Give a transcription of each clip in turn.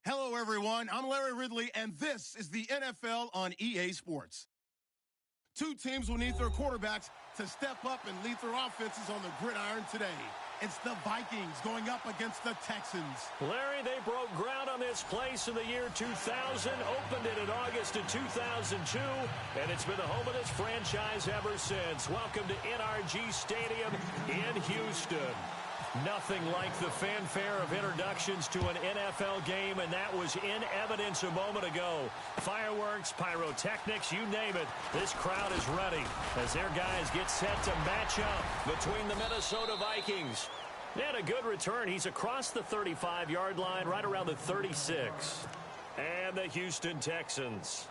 Hello, everyone. I'm Larry Ridley, and this is the NFL on EA Sports. Two teams will need their quarterbacks to step up and lead their offenses on the gridiron today. It's the Vikings going up against the Texans. Larry, they broke ground on this place in the year 2000, opened it in August of 2002, and it's been the home of this franchise ever since. Welcome to NRG Stadium in Houston. Nothing like the fanfare of introductions to an NFL game, and that was in evidence a moment ago. Fireworks, pyrotechnics, you name it. This crowd is ready as their guys get set to match up between the Minnesota Vikings. And a good return. He's across the 35-yard line, right around the 36. And the Houston Texans.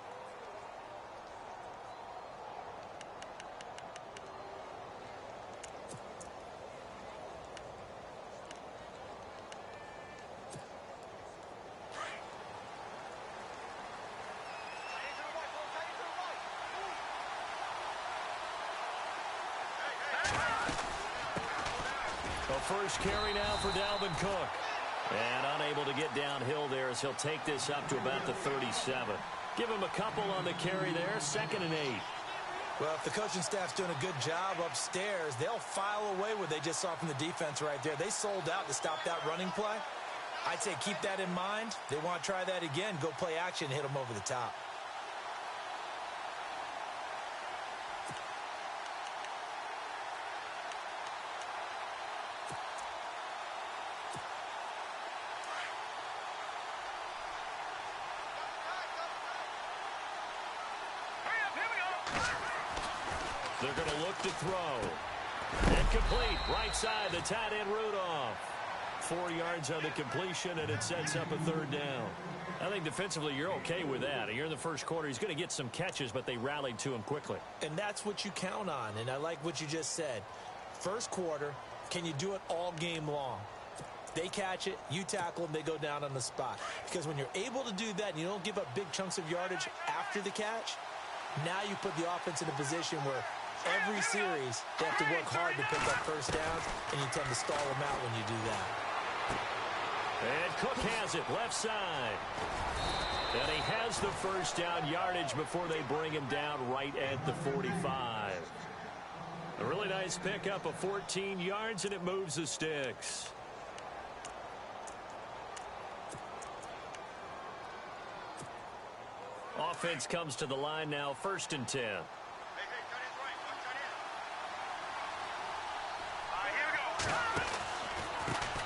First carry now for Dalvin Cook. And unable to get downhill there as he'll take this up to about the 37. Give him a couple on the carry there, 2nd and 8. Well, if the coaching staff's doing a good job upstairs, they'll file away what they just saw from the defense right there. They sold out to stop that running play. I'd say keep that in mind. They want to try that again, go play action, hit them over the top. They're going to look to throw. And complete. Right side, the tight end Rudolph. 4 yards on the completion, and it sets up a 3rd down. I think defensively you're okay with that. You're in the first quarter. He's going to get some catches, but they rallied to him quickly. And that's what you count on, and I like what you just said. First quarter, can you do it all game long? They catch it, you tackle them, they go down on the spot. Because when you're able to do that and you don't give up big chunks of yardage after the catch, now you put the offense in a position where every series, they have to work hard to pick up first downs, and you tend to stall them out when you do that. And Cook has it, left side. And he has the first down yardage before they bring him down right at the 45. A really nice pickup of 14 yards, and it moves the sticks. Offense comes to the line now, 1st and 10.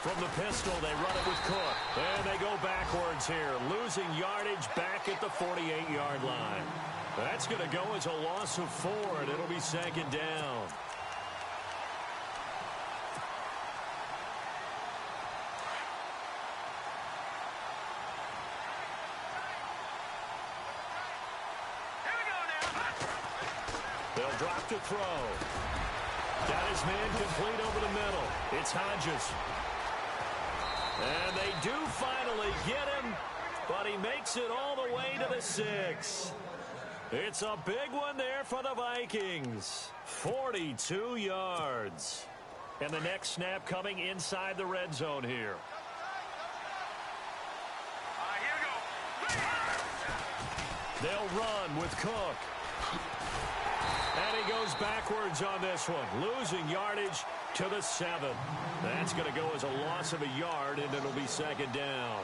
From the pistol, they run it with Cook. And they go backwards here, losing yardage back at the 48-yard line. That's going to go as a loss of 4, and it'll be 2nd down. They'll drop to throw. Got his man complete over the middle. It's Hodges. And they do finally get him, but he makes it all the way to the 6. It's a big one there for the Vikings. 42 yards. And the next snap coming inside the red zone here. They'll run with Cook. And he goes backwards on this one, losing yardage to the 7. That's going to go as a loss of a yard, and it'll be 2nd down.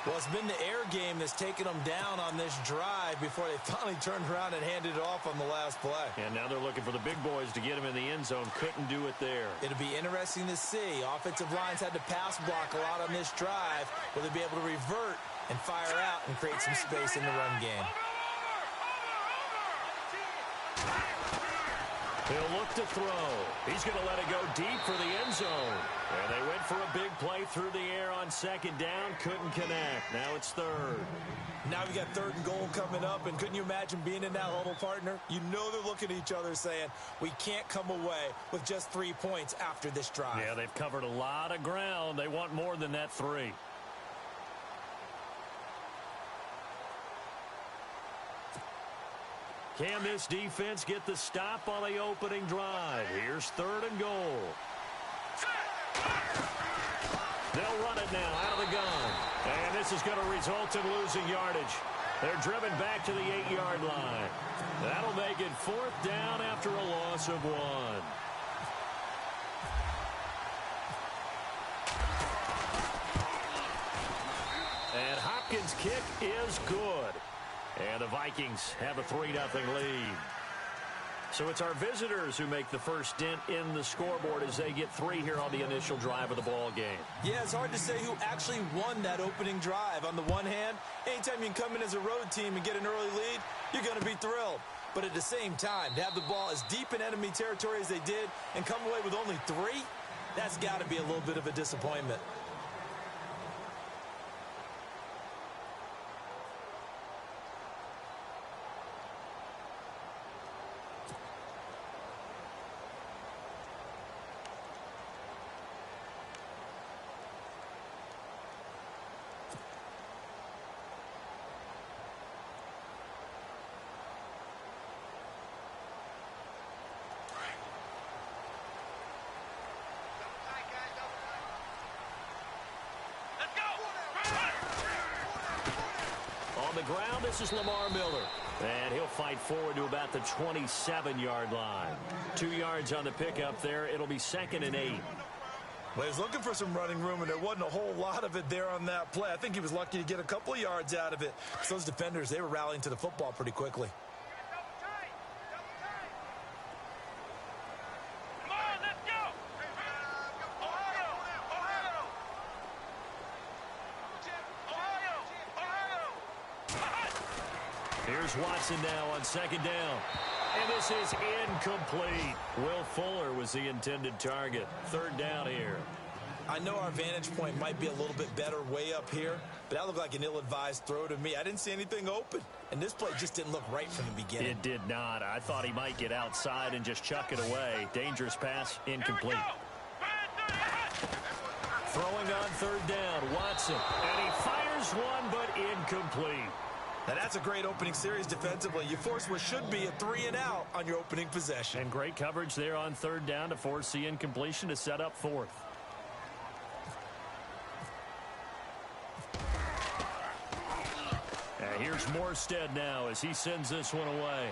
Well, it's been the air game that's taken them down on this drive before they finally turned around and handed it off on the last play. And now they're looking for the big boys to get him in the end zone. Couldn't do it there. It'll be interesting to see. Offensive lines had to pass block a lot on this drive. Will they be able to revert and fire out and create some space in the run game? He'll look to throw. He's going to let it go deep for the end zone. And they went for a big play through the air on 2nd down. Couldn't connect. Now it's 3rd. Now we got 3rd and goal coming up. And couldn't you imagine being in that huddle, partner? You know they're looking at each other saying, we can't come away with just 3 points after this drive. Yeah, they've covered a lot of ground. They want more than that 3. Can this defense get the stop on the opening drive? Here's 3rd and goal. They'll run it now out of the gun. And this is going to result in losing yardage. They're driven back to the 8-yard line. That'll make it 4th down after a loss of 1. And Hopkins' kick is good. And the Vikings have a 3-0 lead. So it's our visitors who make the first dent in the scoreboard as they get 3 here on the initial drive of the ball game. Yeah, it's hard to say who actually won that opening drive. On the one hand, anytime you can come in as a road team and get an early lead, you're going to be thrilled. But at the same time, to have the ball as deep in enemy territory as they did and come away with only 3, that's got to be a little bit of a disappointment. On the ground, this is Lamar Miller. And he'll fight forward to about the 27-yard line. 2 yards on the pickup there. It'll be 2nd and 8. Well, he was looking for some running room, and there wasn't a whole lot of it there on that play. I think he was lucky to get a couple of yards out of it. So those defenders, they were rallying to the football pretty quickly. Here's Watson now on 2nd down. And this is incomplete. Will Fuller was the intended target. 3rd down here. I know our vantage point might be a little bit better way up here, but that looked like an ill-advised throw to me. I didn't see anything open, and this play just didn't look right from the beginning. It did not. I thought he might get outside and just chuck it away. Dangerous pass, incomplete. Throwing on 3rd down, Watson. And he fires one, but incomplete. Now, that's a great opening series defensively. You force what should be a 3-and-out on your opening possession. And great coverage there on 3rd down to force the incompletion to set up 4th. And here's Morstead now as he sends this one away.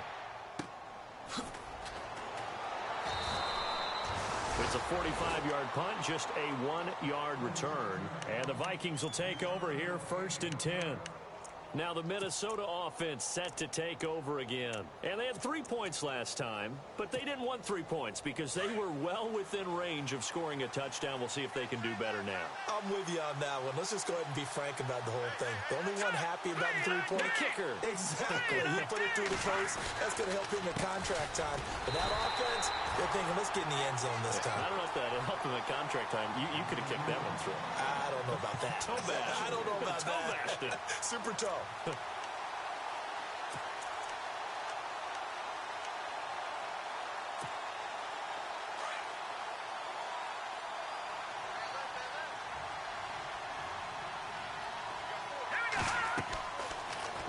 It's a 45-yard punt, just a 1-yard return. And the Vikings will take over here 1st and 10. Now the Minnesota offense set to take over again. And they had 3 points last time, but they didn't want 3 points because they were well within range of scoring a touchdown. We'll see if they can do better now. I'm with you on that one. Let's just go ahead and be frank about the whole thing. The only one happy about the 3-point kicker. Exactly. He put it through the post. That's going to help him in contract time. But that offense, they're thinking, let's get in the end zone this time. I don't know if that helped him in contract time. You could have kicked that one through. I don't know about that. Toe bash. I don't know about toe that. Bashed it. Super toe.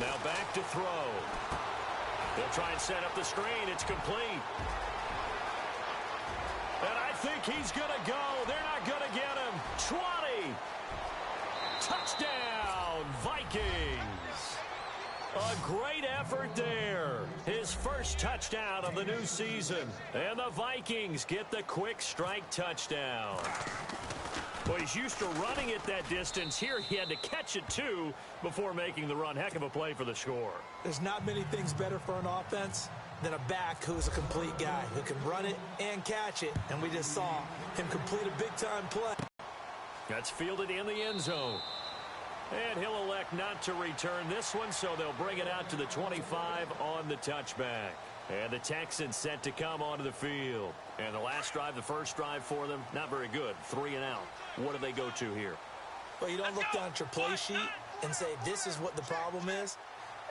Now back to throw. They'll try and set up the screen. It's complete. And I think he's going to go. They're not going to get him. 20. Touchdown, Vikings. A great effort there. His first touchdown of the new season. And the Vikings get the quick strike touchdown. Well, he's used to running it that distance. Here he had to catch it, too, before making the run. Heck of a play for the score. There's not many things better for an offense than a back who's a complete guy who can run it and catch it. And we just saw him complete a big-time play. That's fielded in the end zone. And he'll elect not to return this one, so they'll bring it out to the 25 on the touchback. And the Texans set to come onto the field. And the last drive, the first drive for them, not very good. 3 and out. What do they go to here? Well, you don't look down at your play sheet and say, this is what the problem is.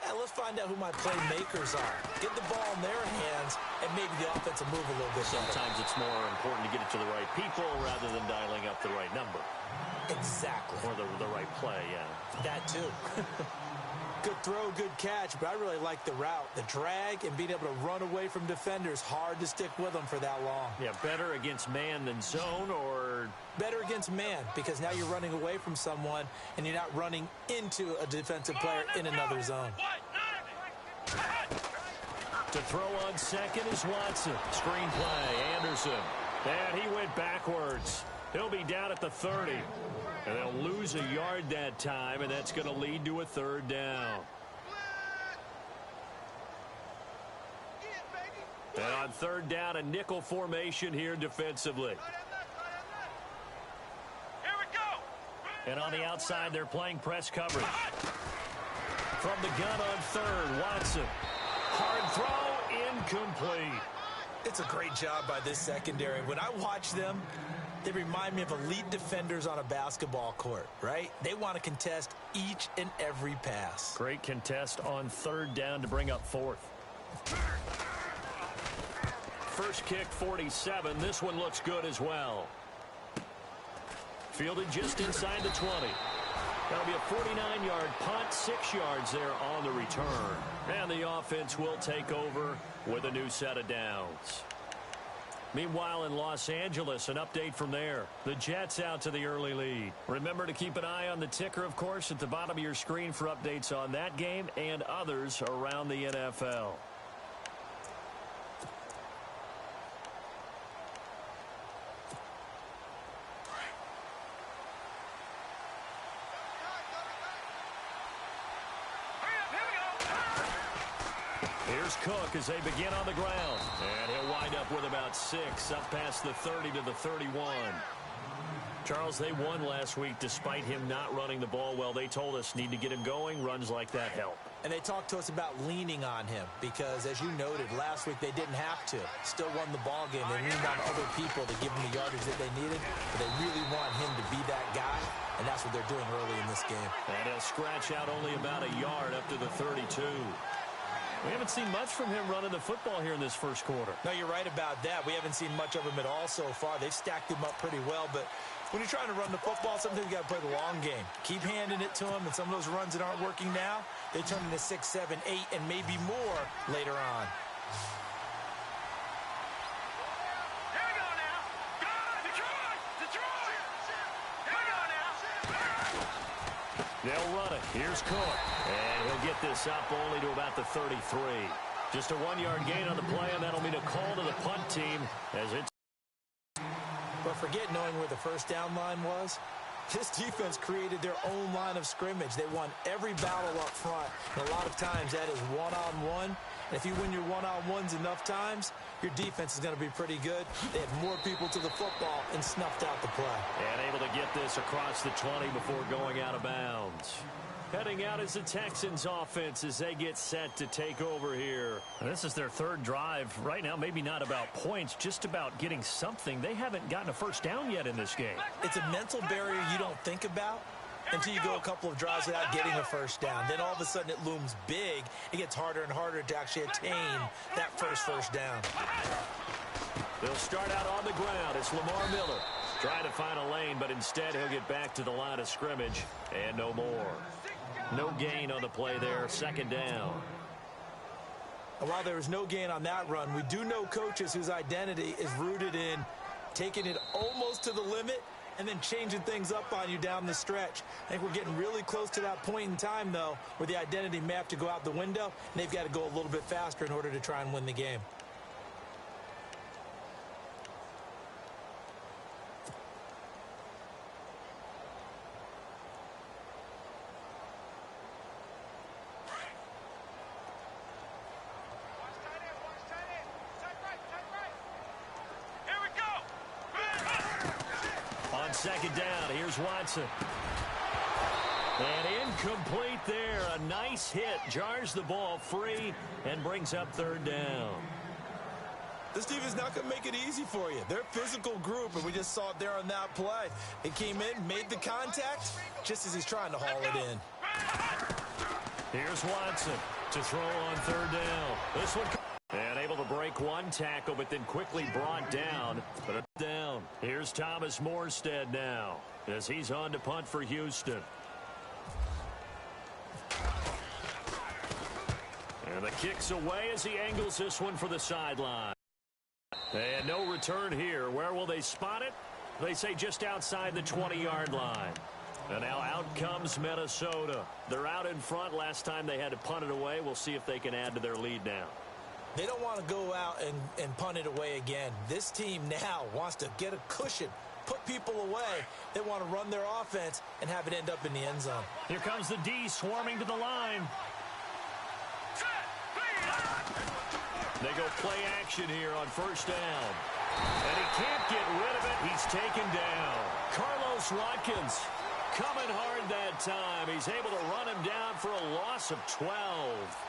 Let's find out who my playmakers are. Get the ball in their hands and maybe the offense will move a little bit. Sometimes it's more important to get it to the right people rather than dialing up the right number. Exactly. Or the right play, yeah. That too. Good throw, good catch, but I really like the route. The drag and being able to run away from defenders, hard to stick with them for that long. Yeah, better against man than zone, or? Better against man, because now you're running away from someone and you're not running into a defensive player in another zone. To throw on second is Watson. Screen play, Anderson. And he went backwards. He'll be down at the 30. And they'll lose a yard that time, and that's going to lead to a third down. And on third down, a nickel formation here defensively. Here we go. And on the outside, they're playing press coverage. From the gun on third, Watson. Hard throw, incomplete. It's a great job by this secondary. When I watch them, they remind me of elite defenders on a basketball court, right? They want to contest each and every pass. Great contest on third down to bring up fourth. First kick, 47. This one looks good as well. Fielded just inside the 20. That'll be a 49-yard punt, 6 yards there on the return. And the offense will take over with a new set of downs. Meanwhile, in Los Angeles, an update from there. The Jets out to the early lead. Remember to keep an eye on the ticker, of course, at the bottom of your screen for updates on that game and others around the NFL. Here's Cook as they begin on the ground. And he'll wind up with about 6 up past the 30 to the 31. Charles, they won last week despite him not running the ball well. They told us need to get him going. Runs like that help. And they talked to us about leaning on him because, as you noted, last week they didn't have to. Still won the ball game. They leaned on other people to give them the yardage that they needed. But they really want him to be that guy, and that's what they're doing early in this game. And he'll scratch out only about a yard up to the 32. We haven't seen much from him running the football here in this first quarter. No, you're right about that. We haven't seen much of him at all so far. They've stacked him up pretty well, but when you're trying to run the football, sometimes you got to play the long game. Keep handing it to him, and some of those runs that aren't working now, they turn into 6, 7, 8, and maybe more later on. Here we go now. Go, Detroit! Detroit! Here we go now. They'll run it. Here's Cook. And he'll get this up only to about the 33. Just a 1-yard gain on the play, and that'll mean a call to the punt team as it's. But forget knowing where the first down line was. This defense created their own line of scrimmage. They won every battle up front. And a lot of times that is one-on-one. And if you win your one-on-ones enough times, your defense is going to be pretty good. They had more people to the football and snuffed out the play. And able to get this across the 20 before going out of bounds. Heading out is the Texans offense as they get set to take over here. This is their third drive right now. Maybe not about points, just about getting something. They haven't gotten a first down yet in this game. It's a mental barrier you don't think about until you go a couple of drives without getting a first down. Then all of a sudden it looms big. It gets harder and harder to actually attain that first down. They'll start out on the ground. It's Lamar Miller trying to find a lane, but instead he'll get back to the line of scrimmage and no more. No gain on the play there, second down. And while there was no gain on that run, we do know coaches whose identity is rooted in taking it almost to the limit and then changing things up on you down the stretch. I think we're getting really close to that point in time, though, where the identity may have to go out the window, and they've got to go a little bit faster in order to try and win the game. Second down, here's Watson. And incomplete there. A nice hit. Jars the ball free and brings up third down. This team is not going to make it easy for you. They're a physical group, and we just saw it there on that play. He came in, made the contact, just as he's trying to haul it in. Here's Watson to throw on third down. This one. And able to break one tackle, but then quickly brought down. But it's down. Here's Thomas Morstead now as he's on to punt for Houston. And the kick's away as he angles this one for the sideline. And no return here. Where will they spot it? They say just outside the 20-yard line. And now out comes Minnesota. They're out in front. Last time they had to punt it away. We'll see if they can add to their lead now. They don't want to go out and punt it away again. This team now wants to get a cushion, put people away. They want to run their offense and have it end up in the end zone. Here comes the D swarming to the line. They go play action here on first down. And he can't get rid of it. He's taken down. Carlos Watkins coming hard that time. He's able to run him down for a loss of 12.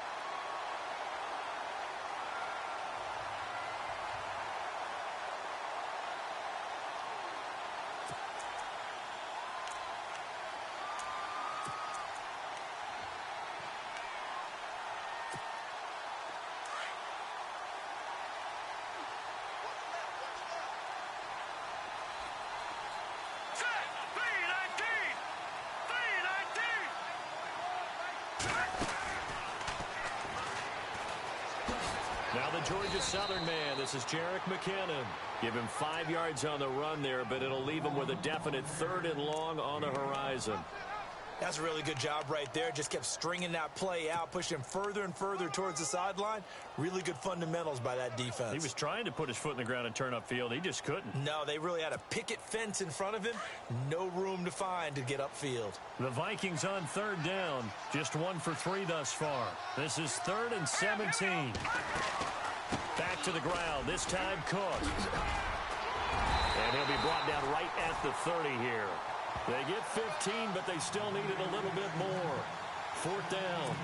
Now the Georgia Southern man, this is Jerick McKinnon. Give him 5 yards on the run there, but it'll leave him with a definite 3rd and long on the horizon. That's a really good job right there. Just kept stringing that play out, pushing him further and further towards the sideline. Really good fundamentals by that defense. He was trying to put his foot in the ground and turn upfield. He just couldn't. No, they really had a picket fence in front of him. No room to find to get upfield. The Vikings on 3rd down. Just 1 for 3 thus far. This is 3rd and 17. Back to the ground. This time Cook. And he'll be brought down right at the 30 here. They get 15, but they still needed a little bit more. 4th down.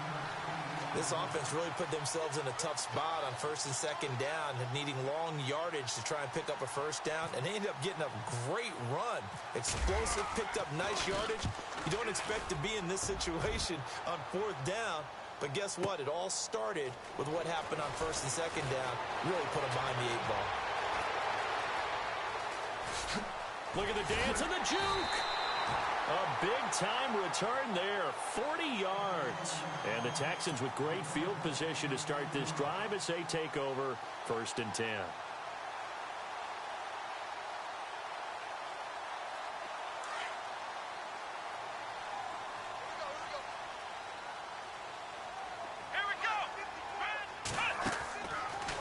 This offense really put themselves in a tough spot on 1st and 2nd down, needing long yardage to try and pick up a 1st down, and they ended up getting a great run. Explosive, picked up nice yardage. You don't expect to be in this situation on 4th down, but guess what? It all started with what happened on 1st and 2nd down. Really put them behind the 8 ball. Look at the dance and the juke. A big-time return there, 40 yards. And the Texans with great field position to start this drive as they take over 1st and 10.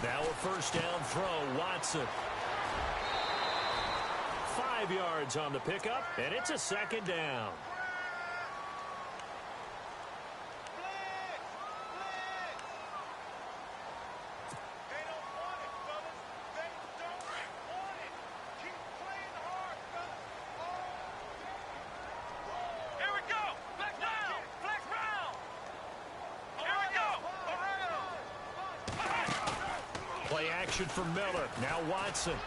Now a 1st down throw, Watson. 5 yards on the pickup, and it's a 2nd down. Here we go. Flex round. Flex round. Here we go. Play action for Miller. Now Watson.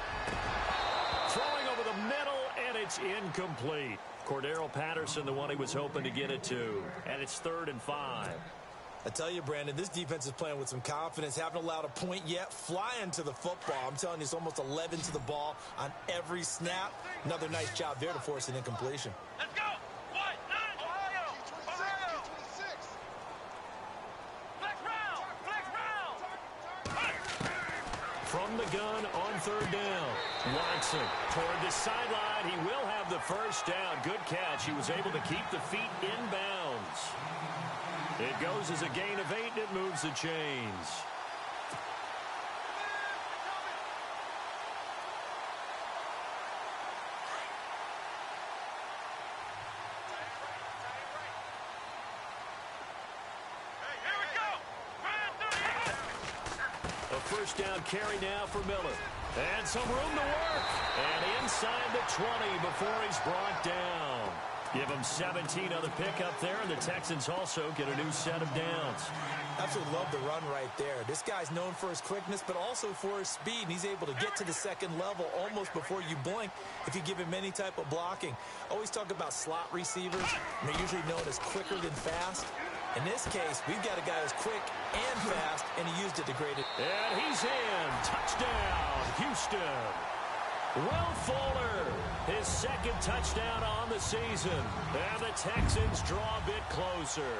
Throwing over the middle, and it's incomplete. Cordero Patterson, the one he was hoping to get it to. And it's 3rd and 5. I tell you, Brandon, this defense is playing with some confidence. Haven't allowed a point yet. Flying to the football. I'm telling you, it's almost 11 to the ball on every snap. Another nice job there to force an incompletion. Let's go. 1-9. Ohio. Ohio. Flex round. Flex round. From the gun on 3rd down. Watson toward the sideline. He will have the 1st down. Good catch. He was able to keep the feet inbounds. It goes as a gain of 8, and it moves the chains. Here we go. 1st down carry now for Miller. And some room to work. And inside the 20 before he's brought down. Give him 17 on the pickup there, and the Texans also get a new set of downs. Absolutely love the run right there. This guy's known for his quickness, but also for his speed. And he's able to get to the 2nd level almost before you blink if you give him any type of blocking. Always talk about slot receivers, and they're usually known as quicker than fast. In this case, we've got a guy who's quick and fast, and he used it to great. And he's in. Touchdown, Houston. Will Fuller, his 2nd touchdown on the season. And the Texans draw a bit closer.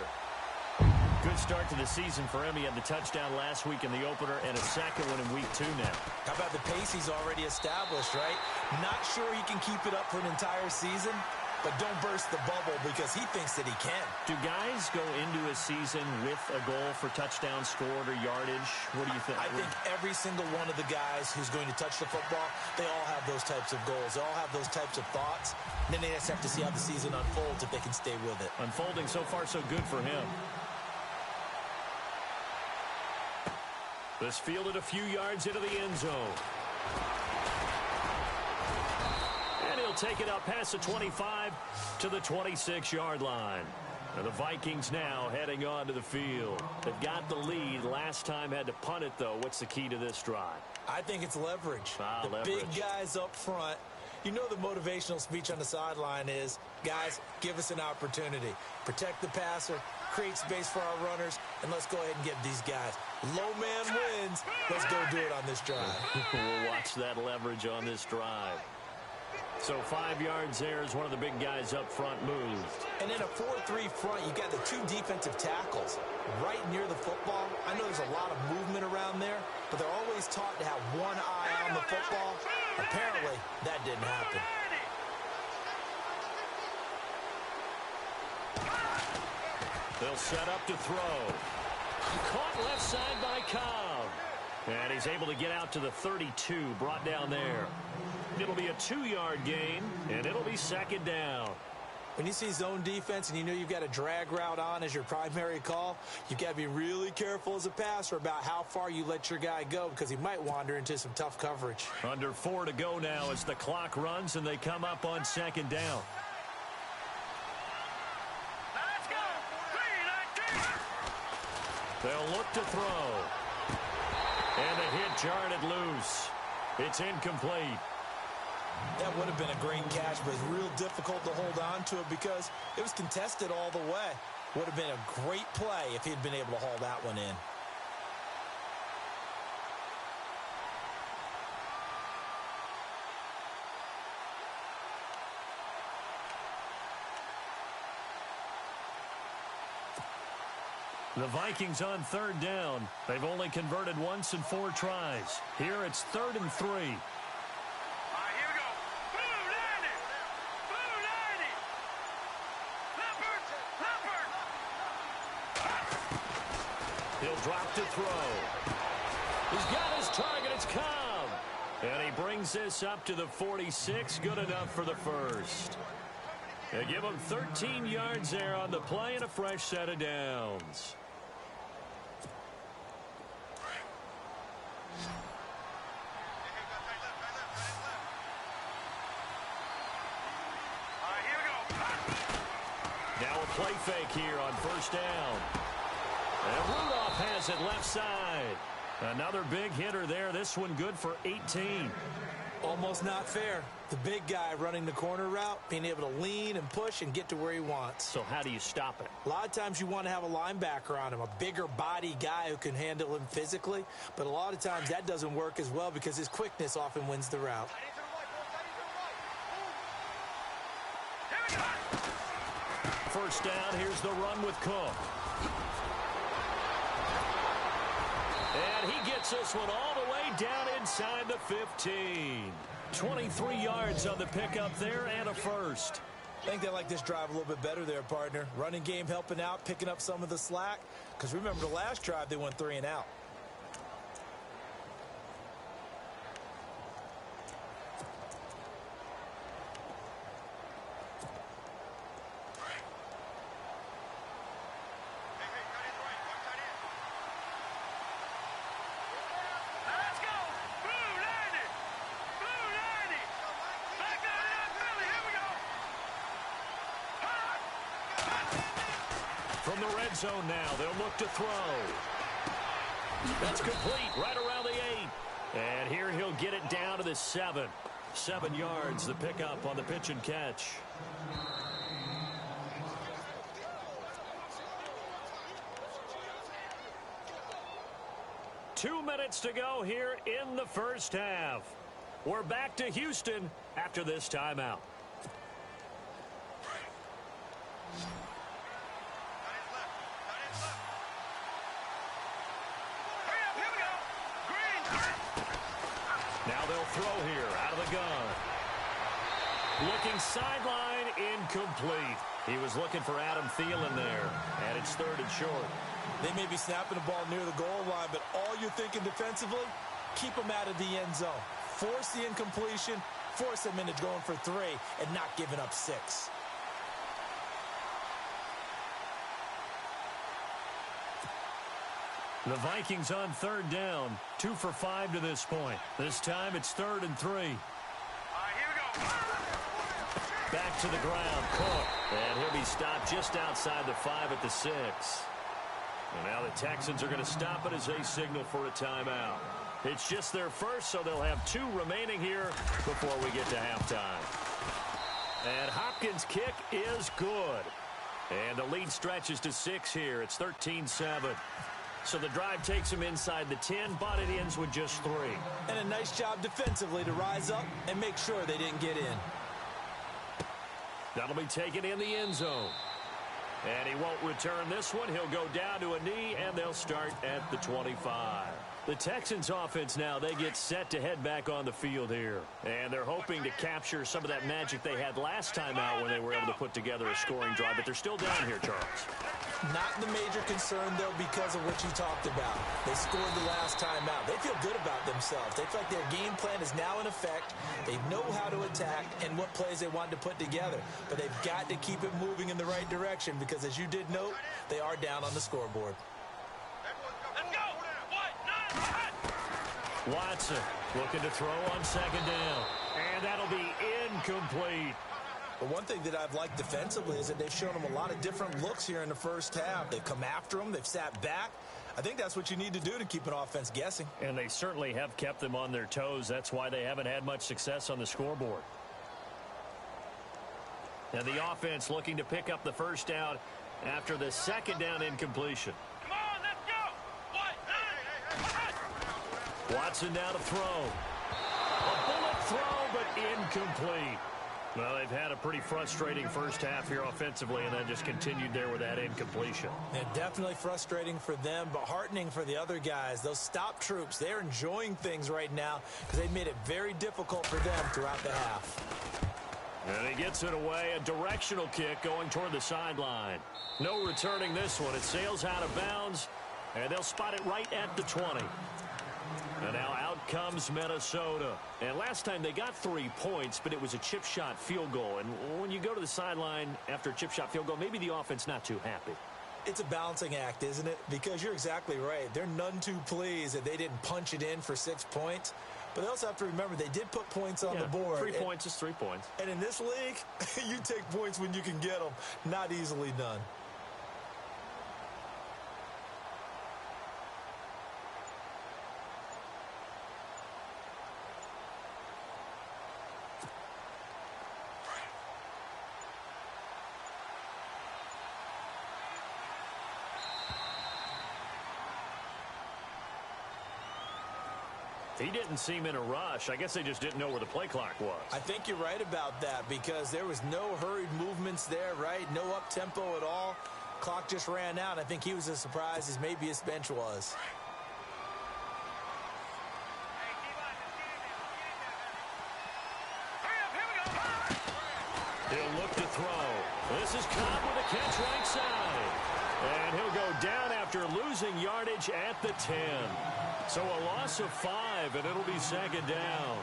good start to the season for him. He had the touchdown last week in the opener and a second one in week 2 now. How about the pace he's already established, right? Not sure he can keep it up for an entire season, but don't burst the bubble because he thinks that he can. Do guys go into a season with a goal for touchdowns scored or yardage? What do you think? I think every single one of the guys who's going to touch the football, they all have those types of goals. They all have those types of thoughts. And then they just have to see how the season unfolds if they can stay with it. Unfolding so far so good for him. This fielded a few yards into the end zone. And he'll take it up past the 25 to the 26-yard line. And the Vikings now heading on to the field. They've got the lead. Last time had to punt it, though. What's the key to this drive? I think it's leverage. Leverage. Big guys up front. You know the motivational speech on the sideline is, guys, give us an opportunity. Protect the passer, create space for our runners, and let's go ahead and get these guys. Low man wins. Let's go do it on this drive. We'll watch that leverage on this drive. So 5 yards there as one of the big guys up front moved. And in a 4-3 front, you got the 2 defensive tackles right near the football. I know there's a lot of movement around there, but they're always taught to have one eye on the football. Apparently, that didn't happen. They'll set up to throw. Caught left side by Cobb. And he's able to get out to the 32, brought down there. It'll be a 2-yard gain, and it'll be second down. When you see zone defense and you know you've got a drag route on as your primary call, you've got to be really careful as a passer about how far you let your guy go because he might wander into some tough coverage. Under 4 to go now as the clock runs and they come up on second down. Let's go. 3-19. They'll look to throw. And the hit jarred it loose. It's incomplete. That would have been a great catch, but it's real difficult to hold on to it because it was contested all the way. Would have been a great play if he'd been able to haul that one in. The Vikings on third down. They've only converted once in 4 tries. Here it's 3rd and 3. All right, here we go. Blue 90. Blue 90. Leopard. Leopard. He'll drop to throw. He's got his target. It's Cobb. And he brings this up to the 46. Good enough for the first. They give him 13 yards there on the play and a fresh set of downs. Now a play fake here on first down. And Rudolph has it left side. Another big hitter there. This one good for 18. Almost not fair. The big guy running the corner route, being able to lean and push and get to where he wants. So how do you stop it? A lot of times you want to have a linebacker on him, a bigger body guy who can handle him physically. But a lot of times that doesn't work as well because his quickness often wins the route. First down, here's the run with Cook. And he gets this one all the way down inside the 15. 23 yards on the pickup there and a first. I think they like this drive a little bit better there, partner. Running game helping out, picking up some of the slack. Because remember the last drive, they went 3 and out. From the red zone now, they'll look to throw. That's complete right around the 8. And here he'll get it down to the 7. 7 yards, the pickup on the pitch and catch. Two minutes to go here in the first half. We're back to Houston after this timeout. they'll throw here out of the gun. Looking sideline, incomplete. He was looking for Adam Thielen there, and it's 3rd and short. They may be snapping the ball near the goal line, but all you're thinking defensively, keep them out of the end zone. Force the incompletion, force them into going for 3, and not giving up 6. The Vikings on 3rd down, 2 for 5 to this point. This time it's 3rd and 3. All right, here we go. Back to the ground, Cook. And he'll be stopped just outside the 5 at the 6. And now the Texans are going to stop it as they signal for a timeout. It's just their first, so they'll have 2 remaining here before we get to halftime. And Hopkins' kick is good. And the lead stretches to 6 here. It's 13-7. So the drive takes them inside the 10, but it ends with just 3. And a nice job defensively to rise up and make sure they didn't get in. That'll be taken in the end zone. And he won't return this one. He'll go down to a knee, and they'll start at the 25. The Texans offense now, they get set to head back on the field here. And they're hoping to capture some of that magic they had last time out when they were able to put together a scoring drive. But they're still down here, Charles. Not the major concern, though, because of what you talked about. They scored the last time out. They feel good about themselves. They feel like their game plan is now in effect. They know how to attack and what plays they want to put together. But they've got to keep it moving in the right direction because, as you did note, they are down on the scoreboard. Let's go. Watson looking to throw on 2nd down. And that'll be incomplete. But one thing that I've liked defensively is that they've shown them a lot of different looks here in the first half. They've come after them. They've sat back. I think that's what you need to do to keep an offense guessing. And they certainly have kept them on their toes. That's why they haven't had much success on the scoreboard. And the offense looking to pick up the first down after the 2nd down incompletion. Come on, let's go. Watson now to throw. A bullet throw, but incomplete. Well, they've had a pretty frustrating first half here offensively, and then just continued there with that incompletion. And definitely frustrating for them, but heartening for the other guys. Those stop troops, they're enjoying things right now because they've made it very difficult for them throughout the half. And he gets it away, a directional kick going toward the sideline. No returning this one. It sails out of bounds, and they'll spot it right at the 20. And now out comes Minnesota. And last time they got 3 points, but it was a chip shot field goal. And when you go to the sideline after a chip shot field goal, maybe the offense not too happy. It's a balancing act, isn't it? Because you're exactly right. They're none too pleased that they didn't punch it in for 6 points. But they also have to remember they did put points on the board. 3 points is 3 points. And in this league, you take points when you can get them. Not easily done. He didn't seem in a rush. I guess they just didn't know where the play clock was. I think you're right about that because there was no hurried movements there, right? No up-tempo at all. Clock just ran out. I think he was as surprised as maybe his bench was. He'll look to throw. This is Cobb with a catch right side. And he'll go down after losing yardage at the 10. So a loss of 5, and it'll be 2nd down.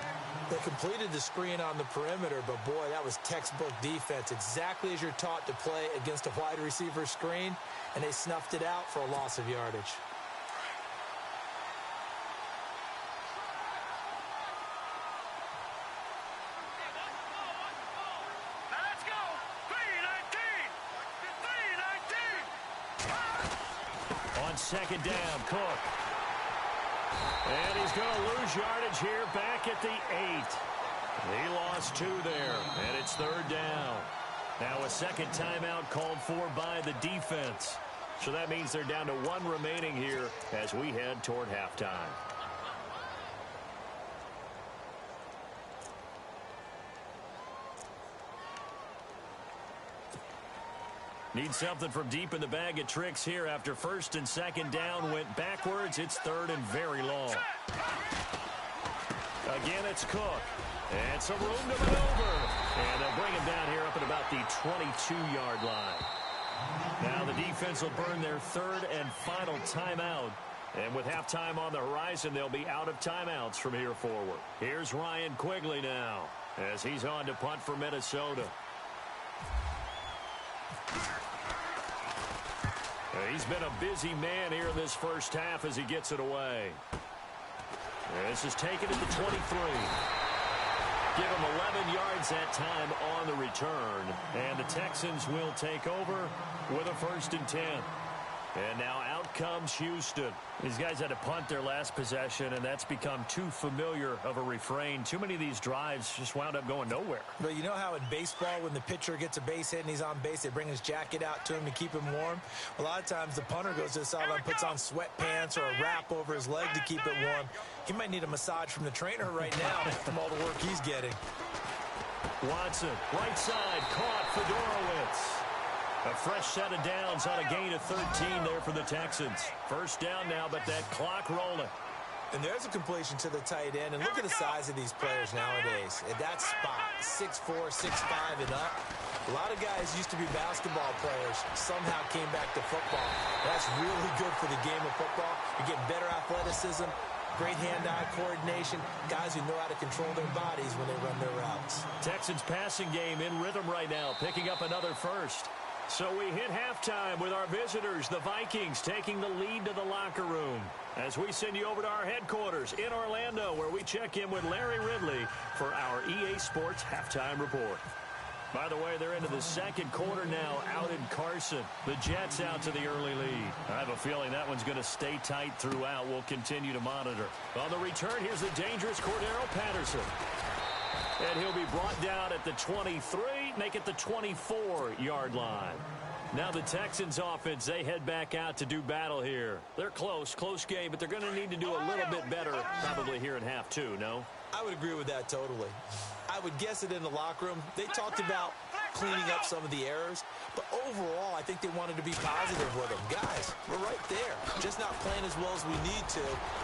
They completed the screen on the perimeter, but boy, that was textbook defense. Exactly as you're taught to play against a wide receiver screen, and they snuffed it out for a loss of yardage. Let's go. 3-19. On 2nd down, Cook. And he's going to lose yardage here back at the 8. He lost 2 there, and it's 3rd down. Now a second timeout called for by the defense. So that means they're down to 1 remaining here as we head toward halftime. Need something from deep in the bag of tricks here after 1st and 2nd down went backwards. It's 3rd and very long. Again, it's Cook. And some room to maneuver. And they'll bring him down here up at about the 22-yard line. Now the defense will burn their third and final timeout. And with halftime on the horizon, they'll be out of timeouts from here forward. Here's Ryan Quigley now as he's on to punt for Minnesota. He's been a busy man here in this first half as he gets it away. This is taken at the 23. Give him 11 yards that time on the return. And the Texans will take over with a 1st and 10. And now out comes Houston. These guys had to punt their last possession, and that's become too familiar of a refrain. Too many of these drives just wound up going nowhere. But you know how in baseball, when the pitcher gets a base hit and he's on base, they bring his jacket out to him to keep him warm? A lot of times the punter goes to the sideline, puts on sweatpants or a wrap over his leg to keep it warm. He might need a massage from the trainer right now from all the work he's getting. Watson, right side, caught Fedorowicz. A fresh set of downs on a gain of 13 there for the Texans. First down now, but that clock rolling. And there's a completion to the tight end. And look at the size of these players nowadays. At that spot, 6'4", 6'5", and up. A lot of guys used to be basketball players, somehow came back to football. That's really good for the game of football. You're getting better athleticism, great hand-eye coordination, guys who know how to control their bodies when they run their routes. Texans passing game in rhythm right now, picking up another first. So we hit halftime with our visitors, the Vikings, taking the lead to the locker room. As we send you over to our headquarters in Orlando, where we check in with Larry Ridley for our EA Sports Halftime Report. By the way, they're into the second quarter now out in Carson. The Jets out to the early lead. I have a feeling that one's going to stay tight throughout. We'll continue to monitor. On the return, here's the dangerous Cordero Patterson. And he'll be brought down at the 23, make it the 24-yard line. Now the Texans offense, they head back out to do battle here. They're close game, but they're going to need to do a little bit better probably here in half two, no? I would agree with that totally. I would guess it in the locker room. They talked about cleaning up some of the errors, but overall, I think they wanted to be positive with them. Guys, we're right there. Just not playing as well as we need to.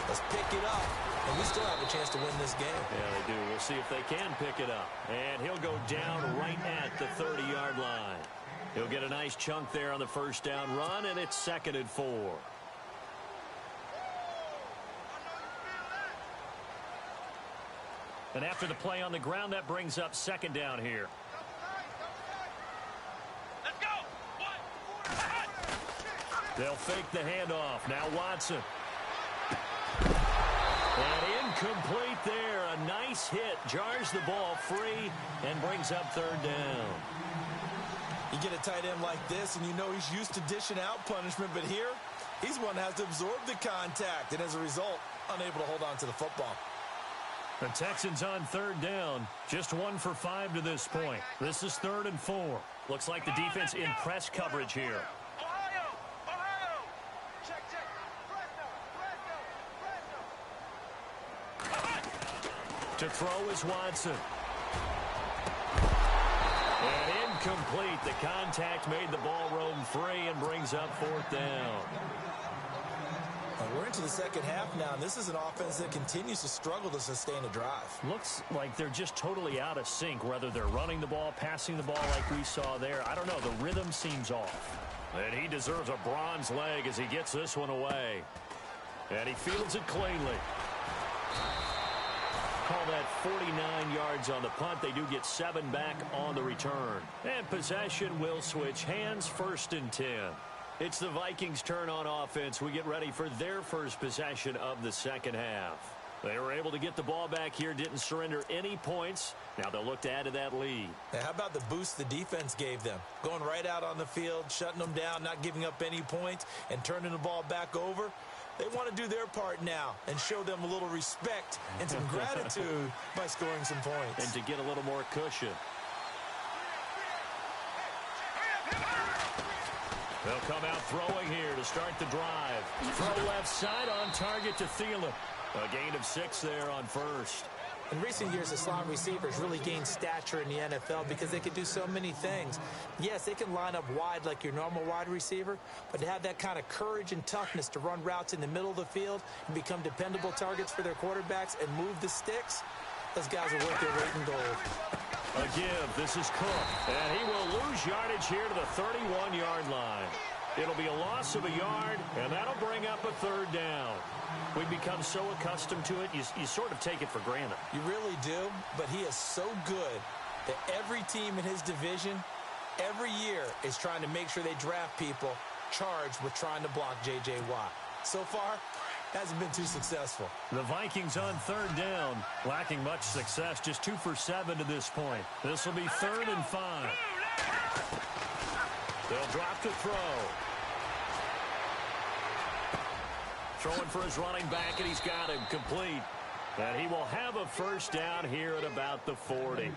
Let's pick it up, and we still have a chance to win this game. Yeah, they do. We'll see if they can pick it up. And he'll go down right at the 30-yard line. He'll get a nice chunk there on the first down run, and it's 2nd and 4. And after the play on the ground, that brings up 2nd down here. Let's go. They'll fake the handoff. Now Watson. And incomplete there. A nice hit. Jars the ball free and brings up 3rd down. You get a tight end like this, and you know he's used to dishing out punishment, but here, he's one that has to absorb the contact, and as a result, unable to hold on to the football. The Texans on 3rd down. Just 1 for 5 to this point. This is 3rd and 4. Looks like the defense in press coverage here. Ohio. Check. To throw is Watson. And incomplete. The contact made the ball roam free and brings up 4th down. We're into the second half now, and this is an offense that continues to struggle to sustain a drive. Looks like they're just totally out of sync, whether they're running the ball, passing the ball like we saw there. I don't know. The rhythm seems off. And he deserves a bronze leg as he gets this one away. And he fields it cleanly. Call that 49 yards on the punt. They do get 7 back on the return. And possession will switch hands, 1st and 10. It's the Vikings' turn on offense. We get ready for their first possession of the second half. They were able to get the ball back here, didn't surrender any points. Now they'll look to add to that lead. Now, how about the boost the defense gave them? Going right out on the field, shutting them down, not giving up any points, and turning the ball back over. They want to do their part now and show them a little respect and some gratitude by scoring some points. And to get a little more cushion. They'll come out throwing here to start the drive. Throw left side on target to Thielen. A gain of 6 there on 1st. In recent years, the slot receivers really gained stature in the NFL because they can do so many things. Yes, they can line up wide like your normal wide receiver, but to have that kind of courage and toughness to run routes in the middle of the field and become dependable targets for their quarterbacks and move the sticks, those guys are worth their weight in gold. A give. This is Cook, and he will lose yardage here to the 31-yard line. It'll be a loss of a yard, and that'll bring up a third down. We've become so accustomed to it, you sort of take it for granted. You really do, but he is so good that every team in his division, every year, is trying to make sure they draft people charged with trying to block J.J. Watt. So far, hasn't been too successful. The Vikings on third down, lacking much success, just 2 for 7 to this point. This will be 3rd and 5. They'll drop to throw. Throwing for his running back, and he's got him complete. And he will have a first down here at about the 40.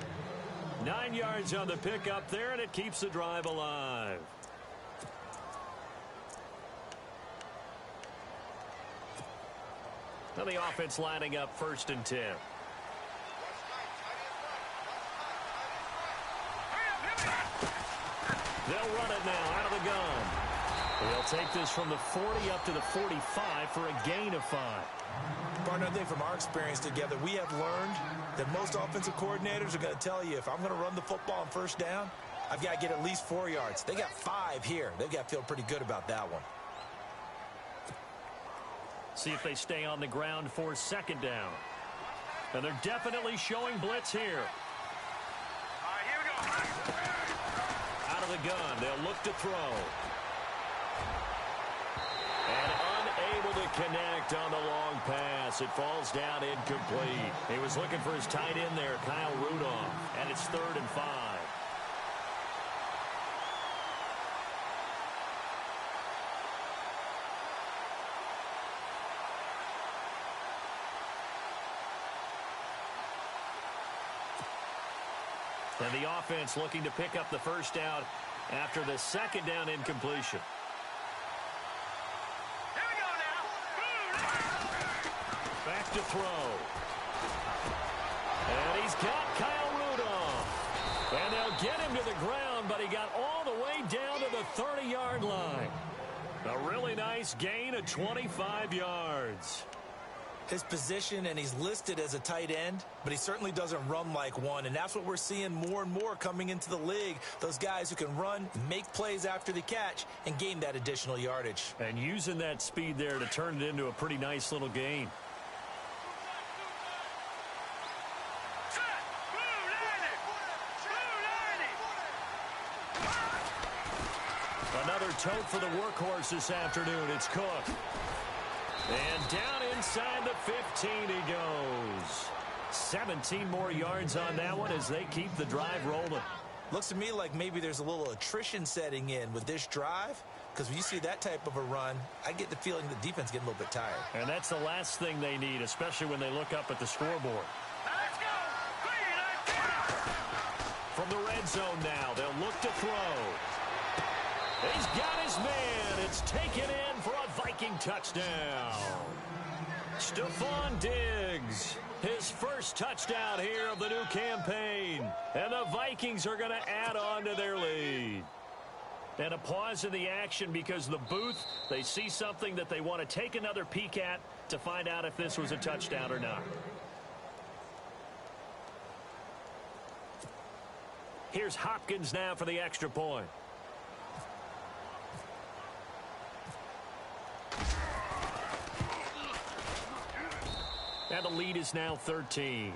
9 yards on the pickup there, and it keeps the drive alive. Now the offense lining up 1st and 10. They'll run it now out of the gun. They'll take this from the 40 up to the 45 for a gain of 5. Partner, I think from our experience together, we have learned that most offensive coordinators are going to tell you, if I'm going to run the football on first down, I've got to get at least 4 yards. They got 5 here. They've got to feel pretty good about that one. See if they stay on the ground for 2nd down. And they're definitely showing blitz here. All right, here we go. Out of the gun, they'll look to throw. And unable to connect on the long pass. It falls down incomplete. He was looking for his tight end there, Kyle Rudolph. And it's 3rd and 5. And the offense looking to pick up the first down after the 2nd down incompletion. Here we go now. Back to throw. And he's got Kyle Rudolph. And they'll get him to the ground, but he got all the way down to the 30-yard line. A really nice gain of 25 yards. His position, and he's listed as a tight end, but he certainly doesn't run like one, and that's what we're seeing more and more coming into the league. Those guys who can run, make plays after the catch, and gain that additional yardage. And using that speed there to turn it into a pretty nice little gain. Another tote for the workhorse this afternoon. It's Cook. And down inside the 15 he goes. 17 more yards on that one as they keep the drive rolling. Looks to me like maybe there's a little attrition setting in with this drive, because when you see that type of a run, I get the feeling the defense getting a little bit tired. And that's the last thing they need, especially when they look up at the scoreboard. Let's go. From the red zone now, they'll look to throw. He's got his man. It's taken in for a Viking touchdown. Stephon Diggs, his first touchdown here of the new campaign. And the Vikings are going to add on to their lead. And a pause in the action because the booth, they see something that they want to take another peek at to find out if this was a touchdown or not. Here's Hopkins now for the extra point. And the lead is now 13.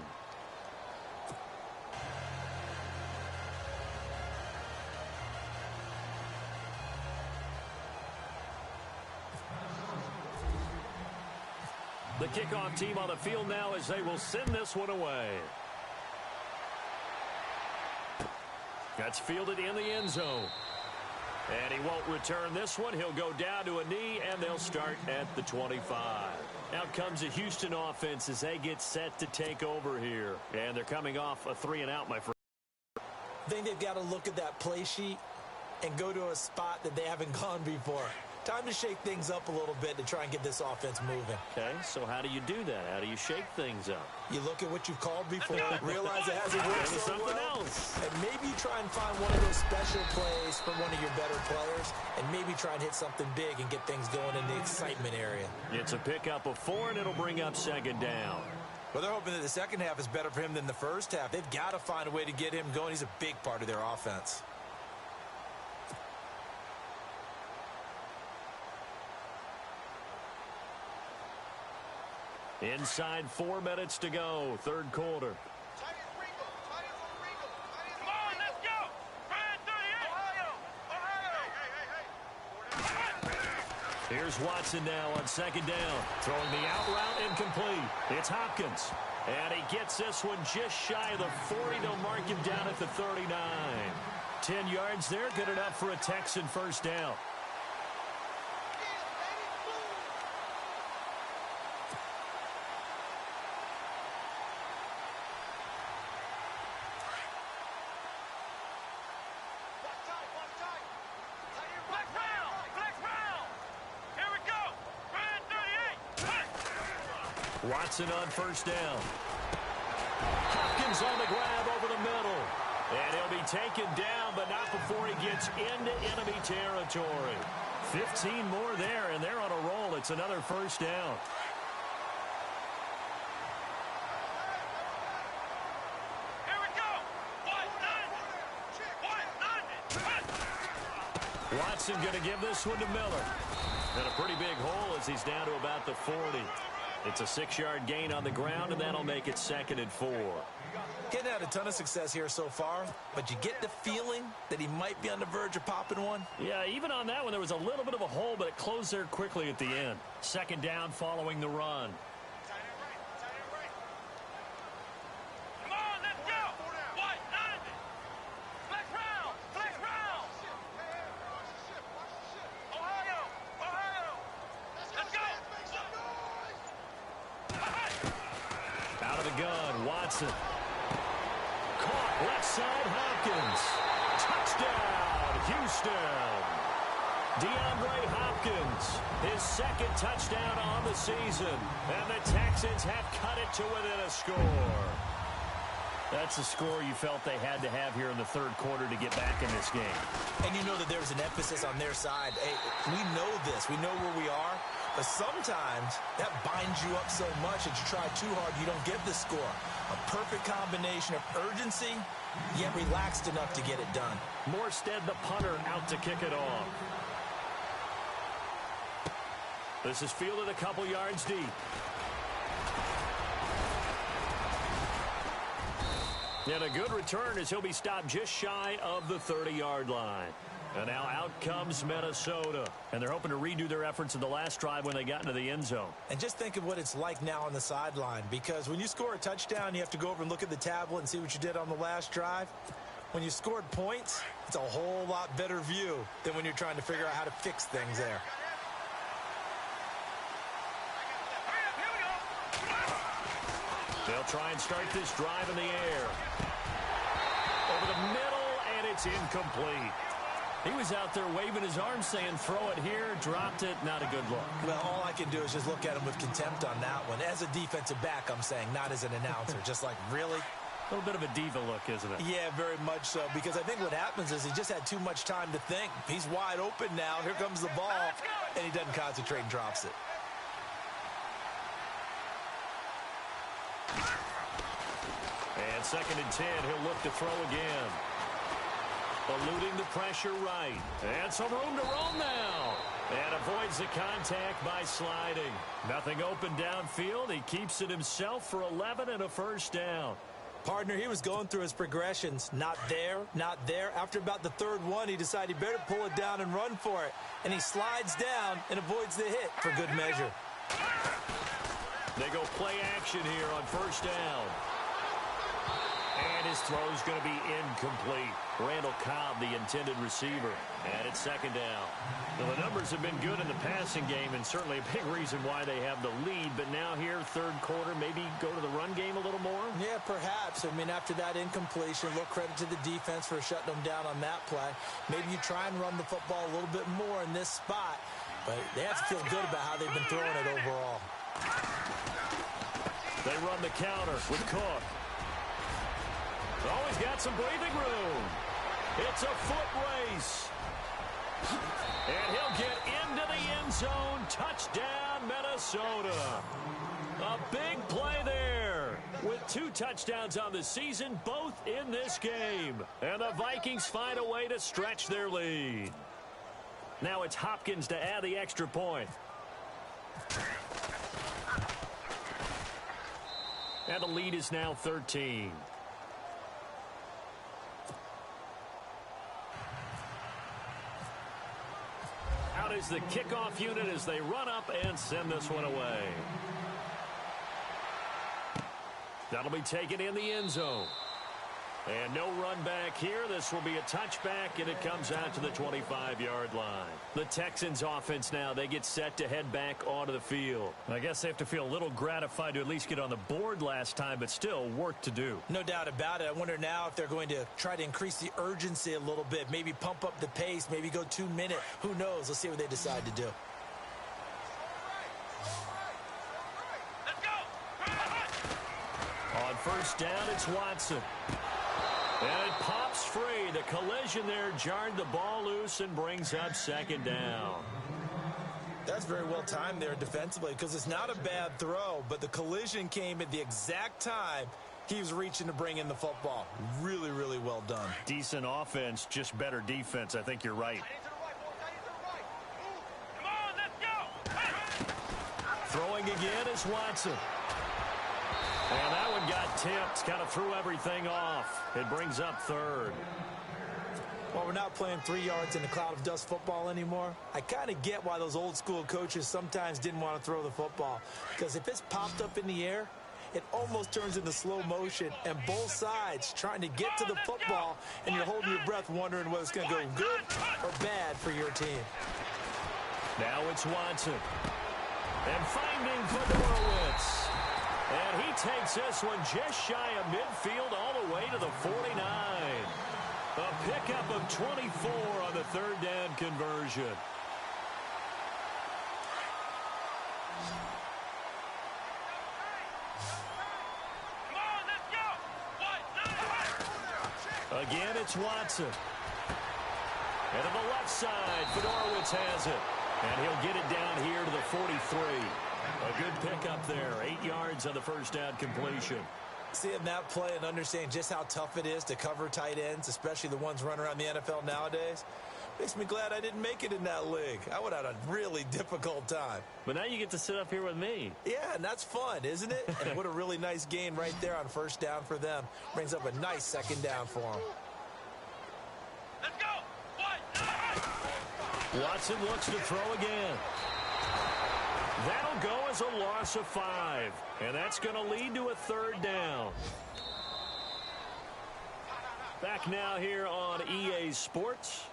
The kickoff team on the field now as they will send this one away. That's fielded in the end zone. And he won't return this one. He'll go down to a knee, and they'll start at the 25. Out comes the Houston offense as they get set to take over here. And they're coming off a 3-and-out, my friend. I think they've got to look at that play sheet and go to a spot that they haven't gone before. Time to shake things up a little bit to try and get this offense moving. Okay, so how do you do that? How do you shake things up? You look at what you've called before, realize it hasn't worked so something well, else. and maybe you try and find one of those special plays from one of your better players, and maybe try and hit something big and get things going in the excitement area. It's a pickup of 4, and it'll bring up second down. Well, they're hoping that the second half is better for him than the first half. They've got to find a way to get him going. He's a big part of their offense. Inside 4 minutes to go, third quarter. Come on, let's go! Brand 38! Here's Watson now on second down. Throwing the out route incomplete. It's Hopkins. And he gets this one just shy of the 40. They'll mark him down at the 39. 10 yards there, good enough for a Texan first down. Watson on first down. Hopkins on the grab over the middle. And he'll be taken down, but not before he gets into enemy territory. 15 more there, and they're on a roll. It's another first down. Here we go! Watson going to give this one to Miller. And a pretty big hole as he's down to about the 40. It's a 6-yard gain on the ground, and that'll make it 2nd and 4. Getting had a ton of success here so far, but you get the feeling that he might be on the verge of popping one. Yeah, even on that one, there was a little bit of a hole, but it closed there quickly at the end. Second down following the run. Come on, let's go! White, 90! Flex round! Flex round! Ohio! Let's go! Out of the gun, Watson. Caught left side, Hopkins. Touchdown, Houston. DeAndre Hopkins, his second touchdown on the season. And the Texans have cut it to within a score. That's the score you felt they had to have here in the third quarter to get back in this game. And you know that there's an emphasis on their side. Hey, we know this. We know where we are. But sometimes that binds you up so much that you try too hard, you don't get the score. A perfect combination of urgency, yet relaxed enough to get it done. Morstead, the punter, out to kick it off. This is fielded a couple yards deep. And a good return as he'll be stopped just shy of the 30-yard line. And now out comes Minnesota. And they're hoping to redo their efforts in the last drive when they got into the end zone. And just think of what it's like now on the sideline. Because when you score a touchdown, you have to go over and look at the tablet and see what you did on the last drive. When you scored points, it's a whole lot better view than when you're trying to figure out how to fix things there. They'll try and start this drive in the air. Over the middle, and it's incomplete. He was out there waving his arms saying, throw it here, dropped it, not a good look. Well, all I can do is just look at him with contempt on that one. As a defensive back, I'm saying, not as an announcer. Just like, really? A little bit of a diva look, isn't it? Yeah, very much so. Because I think what happens is he just had too much time to think. He's wide open now. Here comes the ball. And he doesn't concentrate and drops it. And 2nd and 10, he'll look to throw again. Eluding the pressure right. And some room to roam now. And avoids the contact by sliding. Nothing open downfield. He keeps it himself for 11 and a first down. Partner, he was going through his progressions. Not there, not there. After about the third one, he decided he better pull it down and run for it. And he slides down and avoids the hit for good measure. They go play action here on first down. And his throw is going to be incomplete. Randall Cobb, the intended receiver. And it's 2nd down. Well, the numbers have been good in the passing game, and certainly a big reason why they have the lead. But now here, third quarter, maybe go to the run game a little more? Yeah, perhaps. I mean, after that incompletion, a little credit to the defense for shutting them down on that play. Maybe you try and run the football a little bit more in this spot. But they have to feel good about how they've been throwing it overall. They run the counter with Cook. Always got some breathing room. It's a foot race. And he'll get into the end zone. Touchdown, Minnesota. A big play there. With 2 touchdowns on the season, both in this game. And the Vikings find a way to stretch their lead. Now it's Hopkins to add the extra point. And the lead is now 13. Out is the kickoff unit as they run up and send this one away. That'll be taken in the end zone. And no run back here. This will be a touchback, and it comes out to the 25-yard line. The Texans offense now, they get set to head back onto the field. I guess they have to feel a little gratified to at least get on the board last time, but still work to do. No doubt about it. I wonder now if they're going to try to increase the urgency a little bit, maybe pump up the pace, maybe go 2-minute. Who knows? Let's see what they decide to do. On first down, it's Watson. And it pops free. The collision there jarred the ball loose and brings up second down. That's very well timed there defensively because it's not a bad throw, but the collision came at the exact time he was reaching to bring in the football. Really, really well done. Decent offense, just better defense. I think you're right. Come on, let's go. Throwing again is Watson. And that one got tipped, kind of threw everything off. It brings up third. Well, we're not playing 3 yards in a cloud of dust football anymore. I kind of get why those old school coaches sometimes didn't want to throw the football. Because if it's popped up in the air, it almost turns into slow motion. And both sides trying to get to the football, and you're holding your breath wondering whether it's going to go good or bad for your team. Now it's Watson. And finding Fedorowicz. And he takes this one just shy of midfield all the way to the 49. A pickup of 24 on the third down conversion. Come on, let's go. Again, it's Watson. And on the left side, Fedorowicz has it. And he'll get it down here to the 43. A good pickup there. 8 yards on the first down completion. Seeing that play and understanding just how tough it is to cover tight ends, especially the ones running around the NFL nowadays, makes me glad I didn't make it in that league. I would have had a really difficult time. But now you get to sit up here with me. Yeah, and that's fun, isn't it? And what a really nice gain right there on first down for them. Brings up a nice second down for them. Let's go. Watson looks to throw again. That'll go as a loss of 5. And that's going to lead to a third down. Back now here on EA Sports.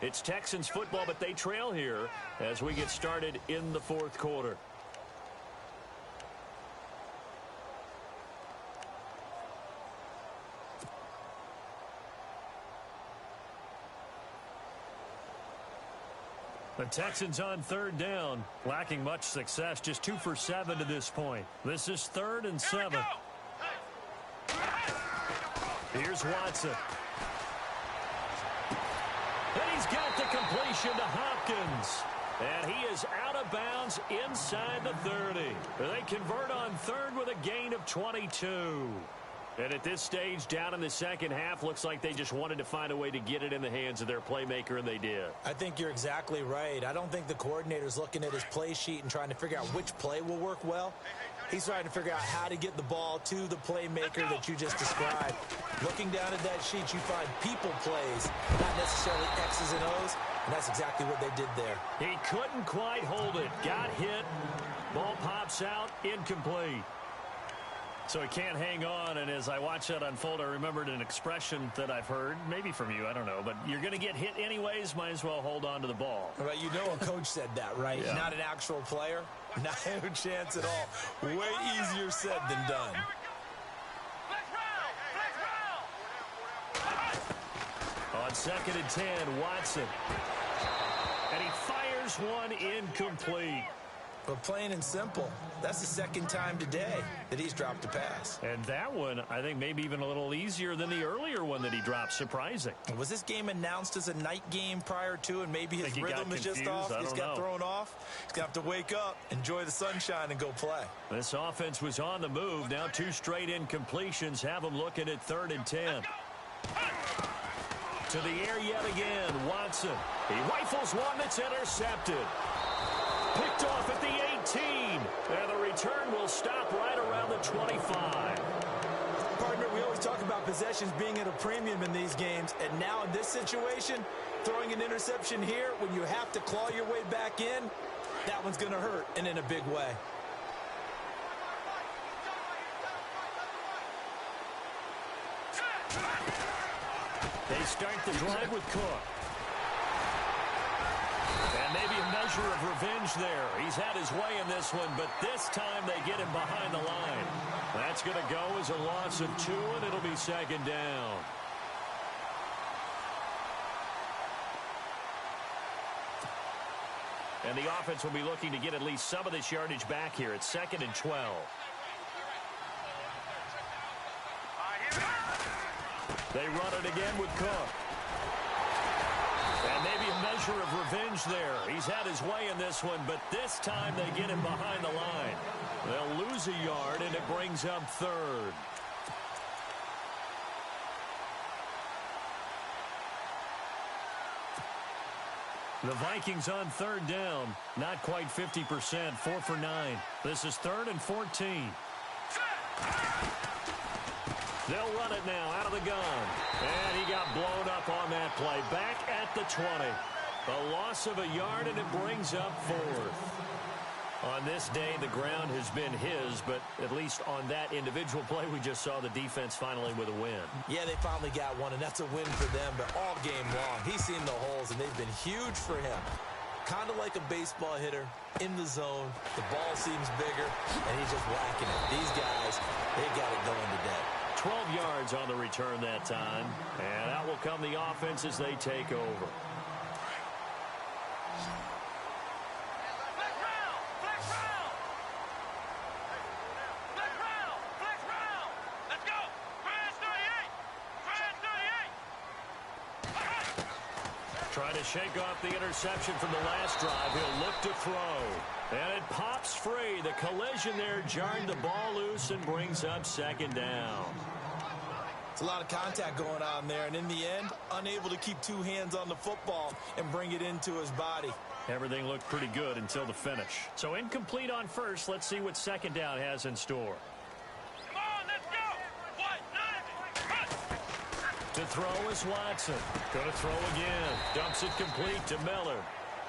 It's Texans football, but they trail here as we get started in the fourth quarter. The Texans on third down, lacking much success, just 2 for 7 to this point. This is 3rd and 7. Here's Watson. And he's got the completion to Hopkins. And he is out of bounds inside the 30. They convert on third with a gain of 22. And at this stage, down in the second half, looks like they just wanted to find a way to get it in the hands of their playmaker, and they did. I think you're exactly right. I don't think the coordinator's looking at his play sheet and trying to figure out which play will work well. He's trying to figure out how to get the ball to the playmaker that you just described. Looking down at that sheet, you find people plays, not necessarily X's and O's, and that's exactly what they did there. He couldn't quite hold it. Got hit. Ball pops out. Incomplete. So he can't hang on, and as I watch that unfold, I remembered an expression that I've heard, maybe from you, I don't know, but you're going to get hit anyways, might as well hold on to the ball. Right, you know a coach said that, right? Yeah. Not an actual player. Not a chance at all. Way easier said than done. On 2nd and 10, Watson. And he fires There's one incomplete. But plain and simple, that's the second time today that he's dropped a pass. And that one, I think, maybe even a little easier than the earlier one that he dropped. Surprising. Was this game announced as a night game prior to, and maybe his rhythm is just off? He's got thrown off. He's going to have to wake up, enjoy the sunshine, and go play. This offense was on the move. Now 2 straight incompletions have them looking at 3rd and 10. To the air yet again. Watson. He rifles one that's intercepted. Picked off at the 18. And the return will stop right around the 25. Partner, we always talk about possessions being at a premium in these games. And now in this situation, throwing an interception here when you have to claw your way back in, that one's going to hurt, and in a big way. They start the drive with Cook. And maybe a measure of revenge there. He's had his way in this one, but this time they get him behind the line. That's going to go as a loss of 2, and it'll be 2nd down. And the offense will be looking to get at least some of this yardage back here. It's 2nd and 12. They run it again with Cook. And maybe a measure of revenge there. He's had his way in this one, but this time they get him behind the line. They'll lose a yard, and it brings up 3rd. The Vikings on 3rd down. Not quite 50%, 4 for 9. This is 3rd and 14. They'll run it now out of the gun. And he got blown up on that play. Back at the 20. A loss of a yard, and it brings up 4th. On this day, the ground has been his, but at least on that individual play, we just saw the defense finally with a win. Yeah, they finally got one, and that's a win for them, but all game long, he's seen the holes, and they've been huge for him. Kind of like a baseball hitter in the zone. The ball seems bigger, and he's just whacking it. These guys, they got it going today. 12 yards on the return that time, and out will come the offense as they take over. Trying to shake off the interception from the last drive. He'll look to throw. And it pops free. The collision there jarred the ball loose and brings up 2nd down. It's a lot of contact going on there, and in the end, unable to keep 2 hands on the football and bring it into his body. Everything looked pretty good until the finish. So incomplete on first. Let's see what 2nd down has in store. Come on, let's go! To throw is Watson. Going to throw again. Dumps it complete to Miller.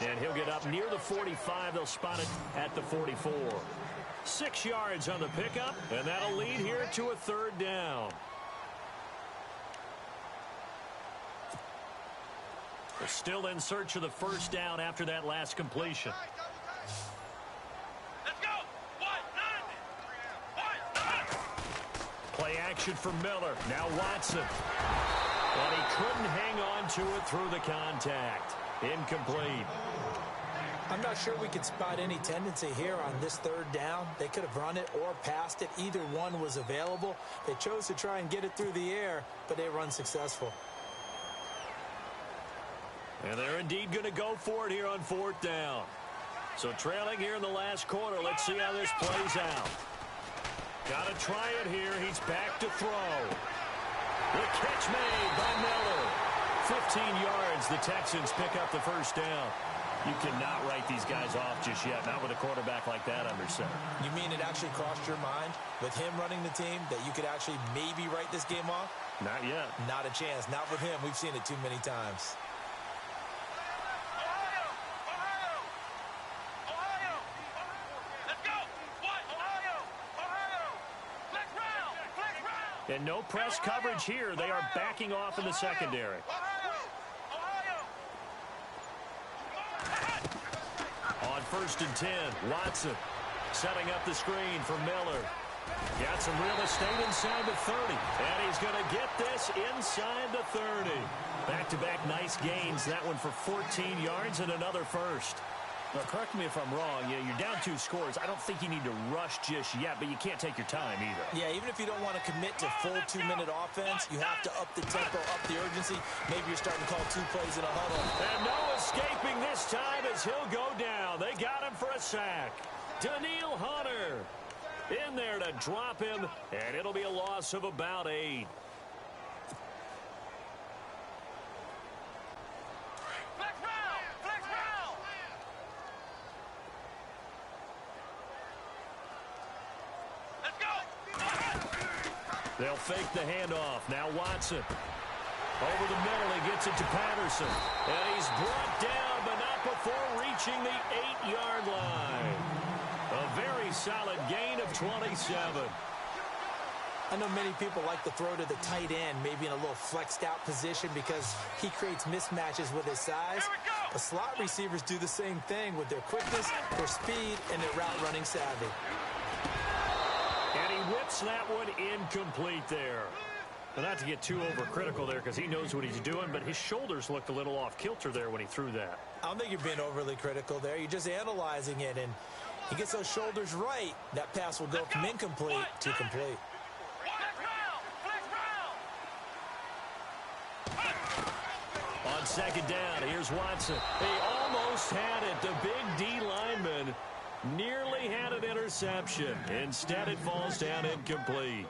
And he'll get up near the 45. They'll spot it at the 44. 6 yards on the pickup, and that'll lead here to a 3rd down. They're still in search of the 1st down after that last completion. Let's go! Play action for Miller. Now Watson. And he couldn't hang on to it through the contact. Incomplete. I'm not sure we could spot any tendency here on this 3rd down. They could have run it or passed it. Either one was available. They chose to try and get it through the air, but they were unsuccessful. And they're indeed going to go for it here on 4th down. So trailing here in the last quarter. Let's see how this plays out. Got to try it here. He's back to throw. The catch made by Miller. 15 yards. The Texans pick up the 1st down. You cannot write these guys off just yet. Not with a quarterback like that under center. You mean it actually crossed your mind with him running the team that you could actually maybe write this game off? Not yet. Not a chance. Not with him. We've seen it too many times. And no press coverage here. They are backing off in the secondary. On 1st and 10, Watson setting up the screen for Miller. Got some real estate inside the 30. And he's going to get this inside the 30. Back-to-back nice gains. That one for 14 yards and another 1st. Well, correct me if I'm wrong. You're down 2 scores. I don't think you need to rush just yet, but you can't take your time either. Yeah, even if you don't want to commit to full 2-minute offense, you have to up the tempo, up the urgency. Maybe you're starting to call 2 plays in a huddle. And no escaping this time as he'll go down. They got him for a sack. Daniil Hunter in there to drop him, and it'll be a loss of about 8. They'll fake the handoff. Now Watson. Over the middle, he gets it to Patterson. And he's brought down, but not before reaching the 8-yard line. A very solid gain of 27. I know many people like to throw to the tight end, maybe in a little flexed out position because he creates mismatches with his size. But slot receivers do the same thing with their quickness, their speed, and their route running savvy. And he whips that one incomplete there. Well, not to get too overcritical there because he knows what he's doing, but his shoulders looked a little off kilter there when he threw that. I don't think you're being overly critical there. You're just analyzing it, and he gets those shoulders right. That pass will go from incomplete to complete. On second down, here's Watson. He almost had it. The big D lineman nearly had an interception. Instead, it falls down incomplete.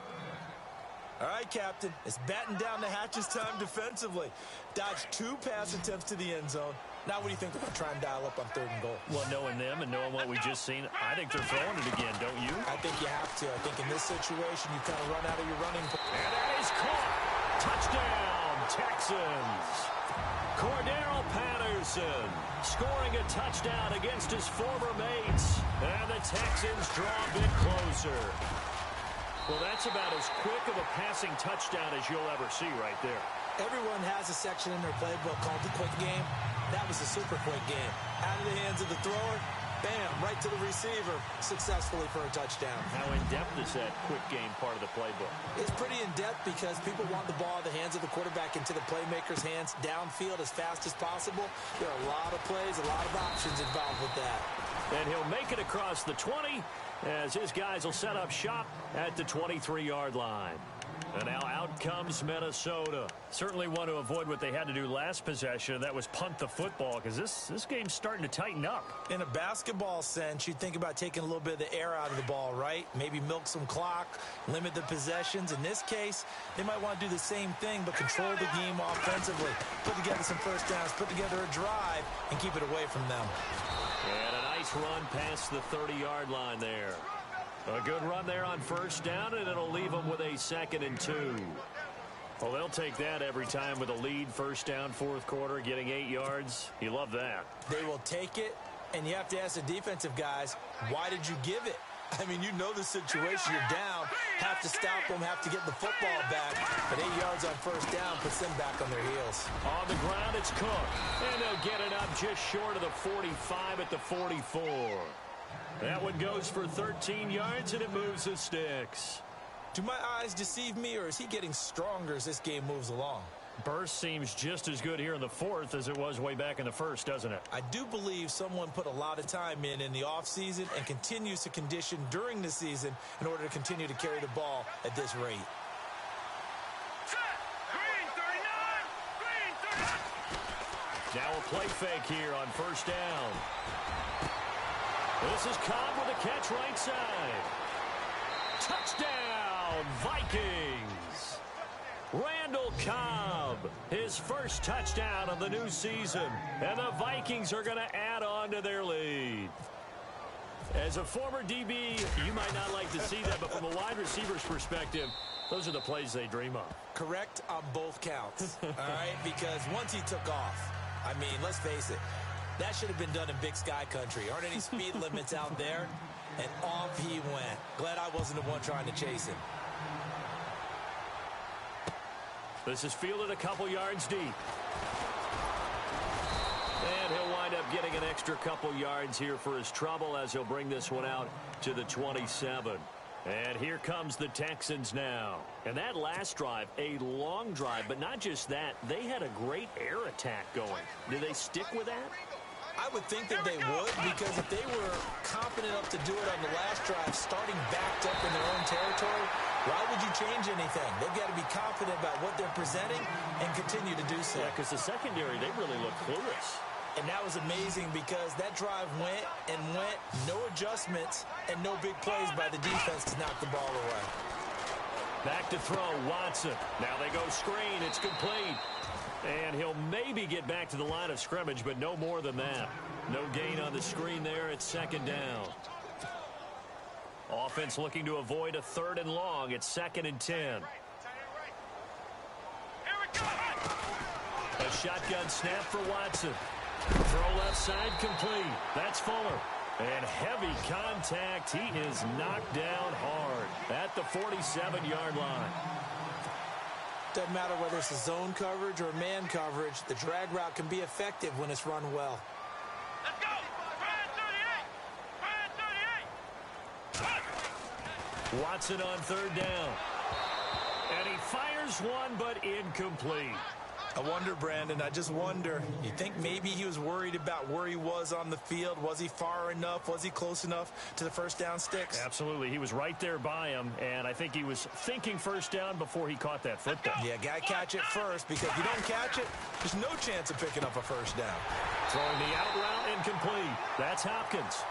All right, Captain. It's batten down the hatches time defensively. Dodged 2 pass attempts to the end zone. Now what do you think they're going to try and dial up on 3rd and goal? Well, knowing them and knowing what we just seen, I think they're throwing it again, don't you? I think you have to. I think in this situation, you kind of run out of your running. And that is caught. Touchdown, Texans. Cordero Patterson scoring a touchdown against his former mates. And the Texans draw a bit closer. Well, that's about as quick of a passing touchdown as you'll ever see right there. Everyone has a section in their playbook called the quick game. That was a super quick game. Out of the hands of the thrower, bam, right to the receiver, successfully for a touchdown. How in-depth is that quick game part of the playbook? It's pretty in-depth because people want the ball in the hands of the quarterback into the playmaker's hands downfield as fast as possible. There are a lot of plays, a lot of options involved with that. And he'll make it across the 20 as his guys will set up shop at the 23-yard line. And now out comes Minnesota. Certainly want to avoid what they had to do last possession, and that was punt the football, because this game's starting to tighten up. In a basketball sense, you think about taking a little bit of the air out of the ball, right? Maybe milk some clock, limit the possessions. In this case, they might want to do the same thing, but control the game offensively. Put together some first downs, put together a drive, and keep it away from them. And a nice run past the 30-yard line there. A good run there on first down, and it'll leave them with a 2nd and 2. Well, they'll take that every time with a lead, first down, 4th quarter, getting 8 yards. You love that. They will take it, and you have to ask the defensive guys, why did you give it? I mean, you know the situation. You're down, have to stop them, have to get the football back. But 8 yards on first down puts them back on their heels. On the ground, it's Cook. And they'll get it up just short of the 45 at the 44. That one goes for 13 yards, and it moves the sticks. Do my eyes deceive me, or is he getting stronger as this game moves along? Burst seems just as good here in the 4th as it was way back in the 1st, doesn't it? I do believe someone put a lot of time in the offseason and continues to condition during the season in order to continue to carry the ball at this rate. Green 39! Green 39! Now a play fake here on first down. This is Cobb with a catch right side. Touchdown, Vikings. Randall Cobb, his first touchdown of the new season. And the Vikings are going to add on to their lead. As a former DB, you might not like to see that, but from a wide receiver's perspective, those are the plays they dream of. Correct on both counts, all right? Because once he took off, I mean, let's face it, that should have been done in Big Sky country. Aren't any speed limits out there? And off he went. Glad I wasn't the one trying to chase him. This is fielded a couple yards deep. And he'll wind up getting an extra couple yards here for his trouble as he'll bring this one out to the 27. And here comes the Texans now. And that last drive, a long drive, but not just that. They had a great air attack going. Do they stick with that? I would think that they would, because if they were confident enough to do it on the last drive, starting backed up in their own territory, why would you change anything? They've got to be confident about what they're presenting and continue to do so. Yeah, because the secondary, they really look clueless. And that was amazing because that drive went and went, no adjustments, and no big plays by the defense to knock the ball away. Back to throw, Watson. Now they go screen, it's complete. And he'll maybe get back to the line of scrimmage, but no more than that. No gain on the screen there. It's second down. Offense looking to avoid a 3rd and long. It's 2nd and 10. A shotgun snap for Watson. Throw left side complete. That's Fuller. And heavy contact. He is knocked down hard at the 47-yard line. Doesn't matter whether it's a zone coverage or man coverage, the drag route can be effective when it's run well. Let's go! Try 38! Watson on 3rd down. And he fires one, but incomplete. I wonder, Brandon, I just wonder. You think maybe he was worried about where he was on the field? Was he far enough? Was he close enough to the first down sticks? Absolutely. He was right there by him, and I think he was thinking first down before he caught that football. Yeah, got to catch it first, because if you don't catch it, there's no chance of picking up a first down. Throwing the out route incomplete. That's Hopkins.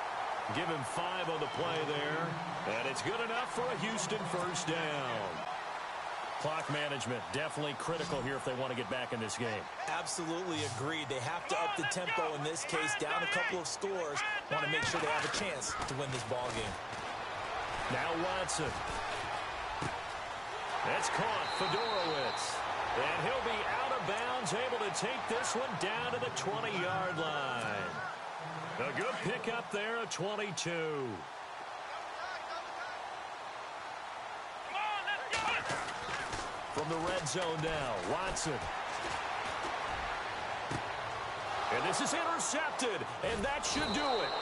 Give him 5 on the play there, and it's good enough for a Houston first down. Clock management definitely critical here if they want to get back in this game. Absolutely agreed. They have to up the tempo in this case, down a couple of scores. Want to make sure they have a chance to win this ball game. Now Watson. It's caught, Fedorowicz. And he'll be out of bounds, able to take this one down to the 20-yard line. A good pickup there, a 22. From the red zone now, Watson. And this is intercepted, and that should do it.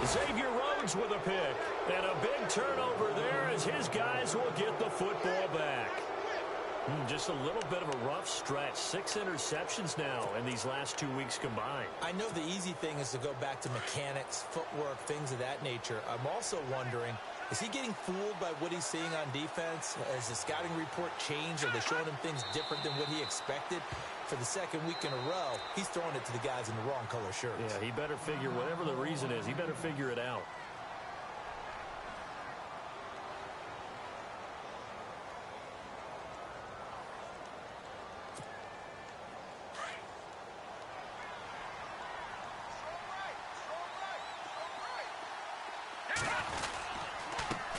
Xavier Rhodes with a pick. And a big turnover there as his guys will get the football back. Just a little bit of a rough stretch. 6 interceptions now in these last 2 weeks combined. I know the easy thing is to go back to mechanics, footwork, things of that nature. I'm also wondering, is he getting fooled by what he's seeing on defense? Has the scouting report changed? Are they showing him things different than what he expected? For the 2nd week in a row, he's throwing it to the guys in the wrong color shirts. Yeah, he better figure, whatever the reason is, he better figure it out.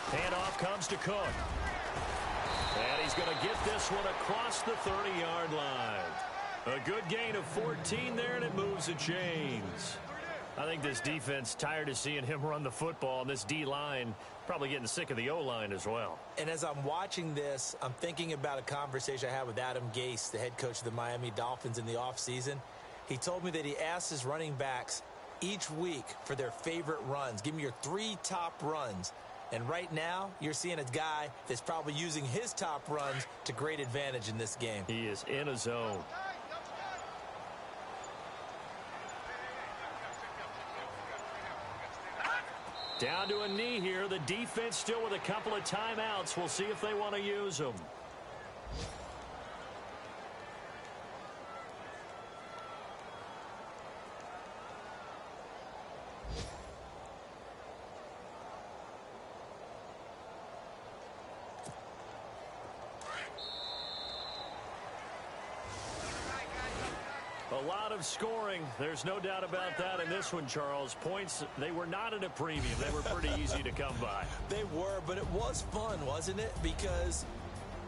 Handoff comes to Cook. And he's going to get this one across the 30-yard line. A good gain of 14 there, and it moves the chains. I think this defense tired of seeing him run the football, and this D-line probably getting sick of the O-line as well. And as I'm watching this, I'm thinking about a conversation I had with Adam Gase, the head coach of the Miami Dolphins in the offseason. He told me that he asked his running backs each week for their favorite runs. Give me your 3 top runs. And right now, you're seeing a guy that's probably using his top runs to great advantage in this game. He is in a zone. Down to a knee here. The defense still with a couple of timeouts. We'll see if they want to use them. A lot of scoring. There's no doubt about that in this one, Charles. Points, they were not at a premium. They were pretty easy to come by. They were, but it was fun, wasn't it? Because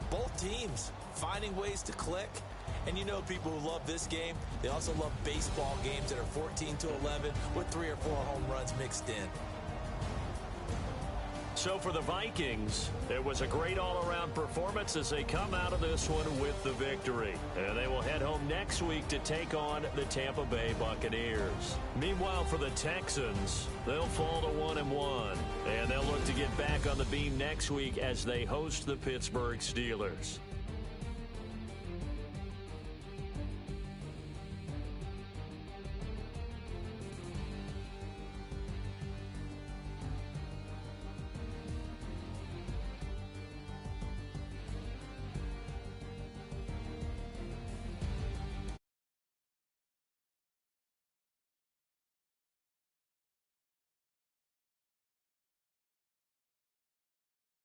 both teams finding ways to click. And you know people who love this game, they also love baseball games that are 14-11 with 3 or 4 home runs mixed in. So for the Vikings, it was a great all-around performance as they come out of this one with the victory. And they will head home next week to take on the Tampa Bay Buccaneers. Meanwhile, for the Texans, they'll fall to 1-1. And they'll look to get back on the beam next week as they host the Pittsburgh Steelers.